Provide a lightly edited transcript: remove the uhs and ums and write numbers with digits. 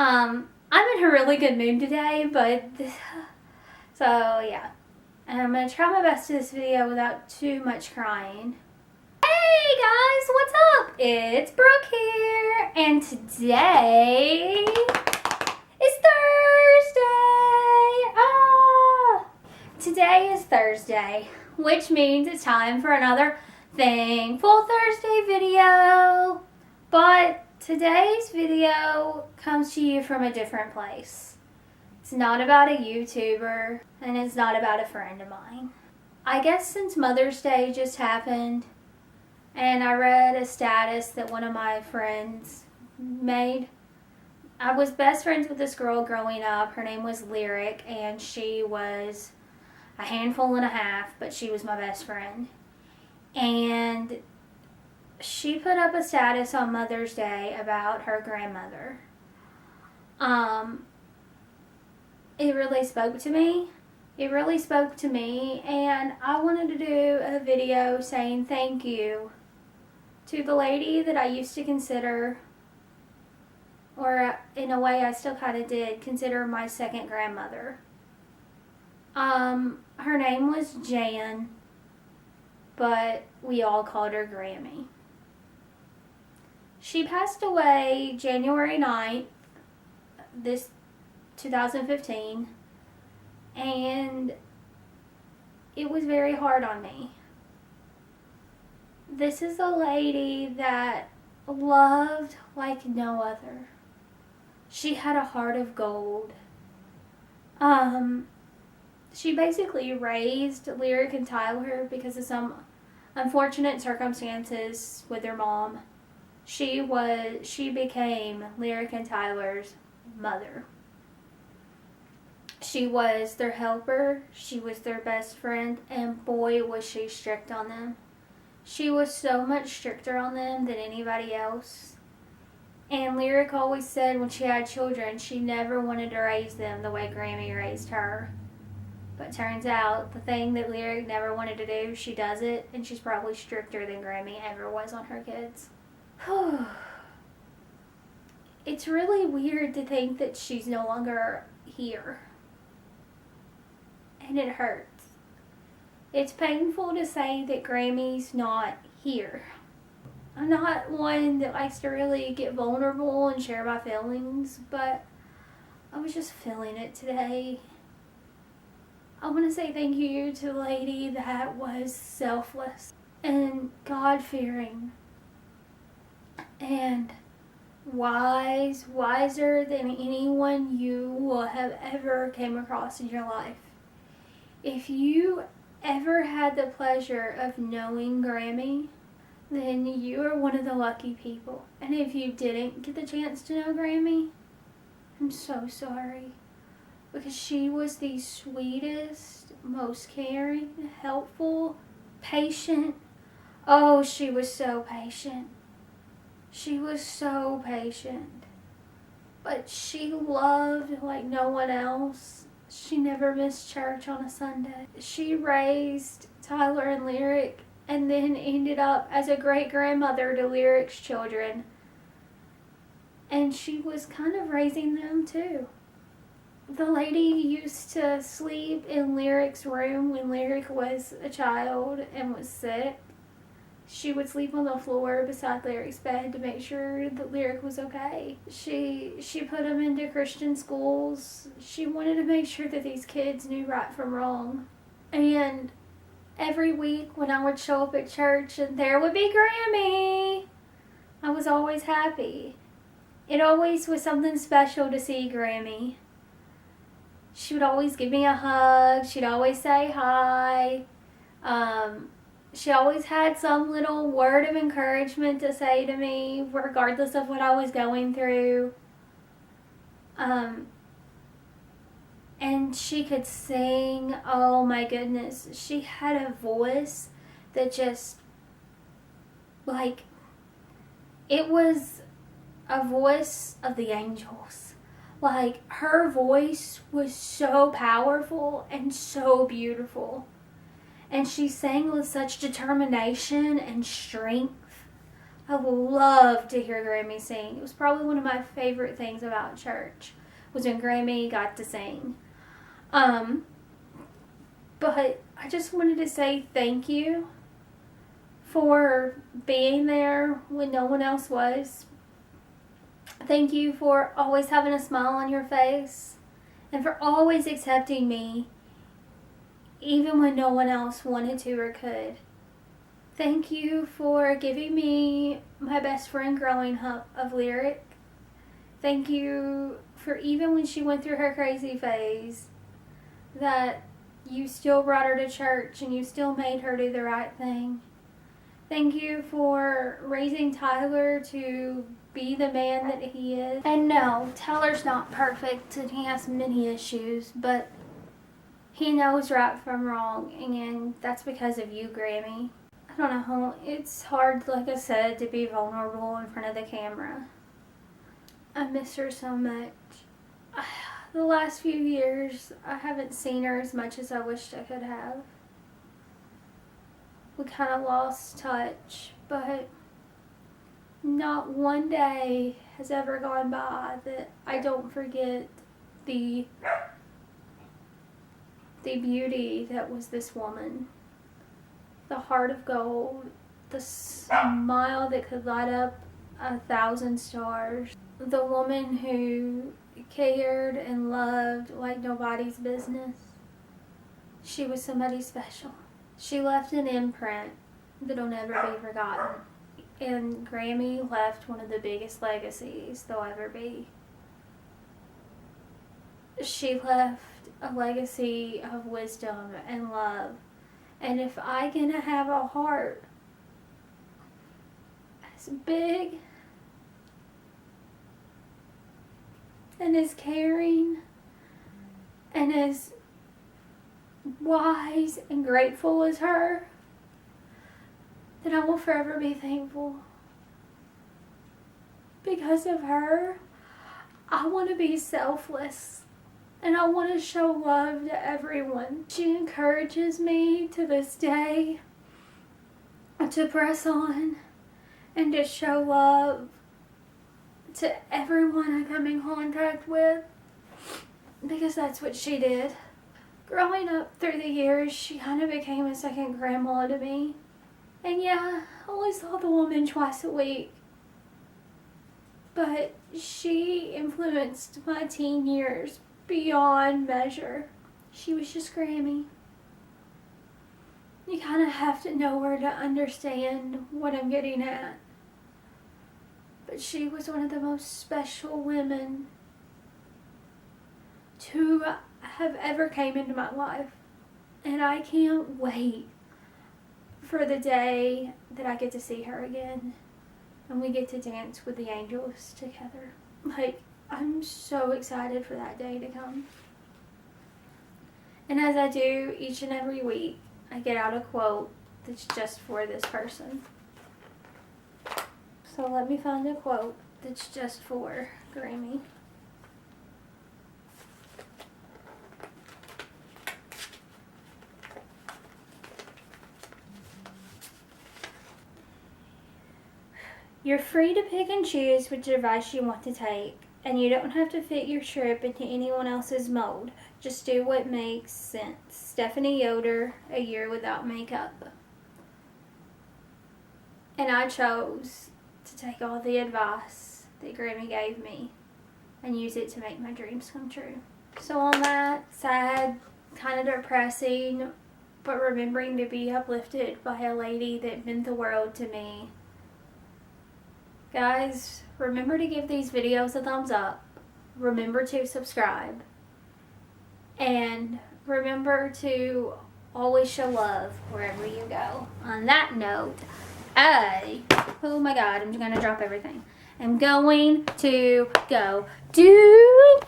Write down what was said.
I'm in a really good mood today, so yeah. And I'm gonna try my best to this video without too much crying. Hey guys, what's up? It's Brooke here, and today is Thursday. Today is Thursday, which means it's time for another Thankful Thursday video. But today's video comes to you from a different place. It's not about a YouTuber, and it's not about a friend of mine. I guess since Mother's Day just happened, and I read a status that one of my friends made. I was best friends with this girl growing up. Her name was Lyric, and she was a handful and a half, but she was my best friend. And she put up a status on Mother's Day about her grandmother. It really spoke to me. It really spoke to me, and I wanted to do a video saying thank you to the lady that I used to consider, or in a way I still kind of did, consider my second grandmother. Her name was Jan, but we all called her Grammy. She passed away January 9th, this 2015, and it was very hard on me. This is a lady that loved like no other. She had a heart of gold. She basically raised Lyric and Tyler because of some unfortunate circumstances with their mom. She became Lyric and Tyler's mother. She was their helper, she was their best friend, and boy was she strict on them. She was so much stricter on them than anybody else. And Lyric always said when she had children, she never wanted to raise them the way Grammy raised her. But turns out, the thing that Lyric never wanted to do, she does it, and she's probably stricter than Grammy ever was on her kids. It's really weird to think that she's no longer here. And it hurts. It's painful to say that Grammy's not here. I'm not one that likes to really get vulnerable and share my feelings, but I was just feeling it today. I want to say thank you to the lady that was selfless and God-fearing and wiser than anyone you will have ever came across in your life. If you ever had the pleasure of knowing Grammy, then you are one of the lucky people. And if you didn't get the chance to know Grammy, I'm so sorry. Because she was the sweetest, most caring, helpful, patient. Oh, she was so patient. She was so patient. But she loved like no one else. She never missed church on a Sunday. She raised Tyler and Lyric and then ended up as a great-grandmother to Lyric's children. And she was kind of raising them too. The lady used to sleep in Lyric's room when Lyric was a child and was sick. She would sleep on the floor beside Lyric's bed to make sure that Lyric was okay. She put him into Christian schools. She wanted to make sure that these kids knew right from wrong. And every week when I would show up at church and there would be Grammy, I was always happy. It always was something special to see Grammy. She would always give me a hug. She'd always say hi. She always had some little word of encouragement to say to me, regardless of what I was going through. And she could sing. Oh my goodness. She had a voice that just, like, it was a voice of the angels. Like, her voice was so powerful and so beautiful. And she sang with such determination and strength. I loved to hear Grammy sing. It was probably one of my favorite things about church, was when Grammy got to sing. But I just wanted to say thank you for being there when no one else was. Thank you for always having a smile on your face and for always accepting me even when no one else wanted to or could. Thank you for giving me my best friend growing up of Lyric. Thank you for even when she went through her crazy phase, that you still brought her to church and you still made her do the right thing. Thank you for raising Tyler to be the man that he is. And no, Tyler's not perfect and he has many issues, but he knows right from wrong, and that's because of you, Grammy. I don't know, it's hard, like I said, to be vulnerable in front of the camera. I miss her so much. The last few years, I haven't seen her as much as I wished I could have. We kind of lost touch, but not one day has ever gone by that I don't forget the beauty that was this woman. The heart of gold, the smile that could light up 1,000 stars. The woman who cared and loved like nobody's business. She was somebody special. She left an imprint that'll never be forgotten. And Grammy left one of the biggest legacies there'll ever be. She left a legacy of wisdom and love. And if I can have a heart as big and as caring and as wise and grateful as her, then I will forever be thankful. Because of her, I want to be selfless and I want to show love to everyone. She encourages me to this day to press on and to show love to everyone I come in contact with, because that's what she did. Growing up through the years, she kind of became a second grandma to me. And yeah, I only saw the woman twice a week, but she influenced my teen years beyond measure. She was just Grammy. You kind of have to know her to understand what I'm getting at. But she was one of the most special women to have ever came into my life. And I can't wait for the day that I get to see her again and we get to dance with the angels together. Like, I'm so excited for that day to come. And as I do each and every week, I get out a quote that's just for this person. So let me find a quote that's just for Grammy. You're free to pick and choose which advice you want to take, and you don't have to fit your trip into anyone else's mold. Just do what makes sense. Stephanie Yoder, A Year Without Makeup. And I chose to take all the advice that Grammy gave me and use it to make my dreams come true. So on that sad, kind of depressing, but remembering to be uplifted by a lady that meant the world to me, guys, remember to give these videos a thumbs up. Remember to subscribe. And remember to always show love wherever you go. On that note, oh my God, I'm going to drop everything. I'm going to go do